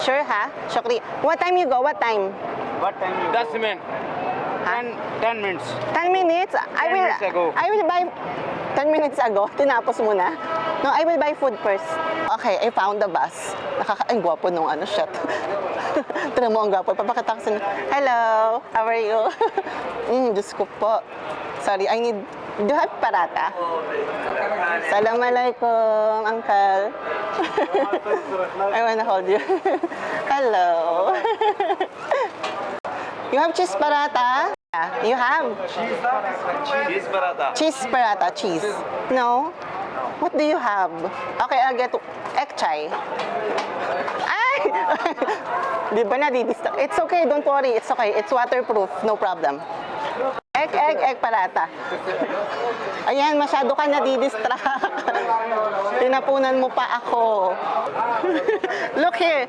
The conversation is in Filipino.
Sure ha? Shukri. What time you go? What time? What time you 10 minutes. 10 minutes. 10 minutes? 10 minutes ago. I will buy 10 minutes ago. Tinapos mo na. No, I will buy food first. Okay, I found the bus. Ang gwapo nung ano, shit. Tignan mo ang gwapo. Papakita ko sa hello, how are you? Diyos ko po. Sorry, I need... Do you have parata? Assalamualaikum, uncle. I wanna hold you. Hello. You have cheese parata? You have? Cheese paratha. Cheese parata, cheese. No? What do you have? Okay, I'll get egg chai. Ay! Di ba nadidistract? It's okay, don't worry. It's okay. It's waterproof. No problem. Egg parata. Ayan, masyado ka nadidistract. Tinapunan mo pa ako. Look here.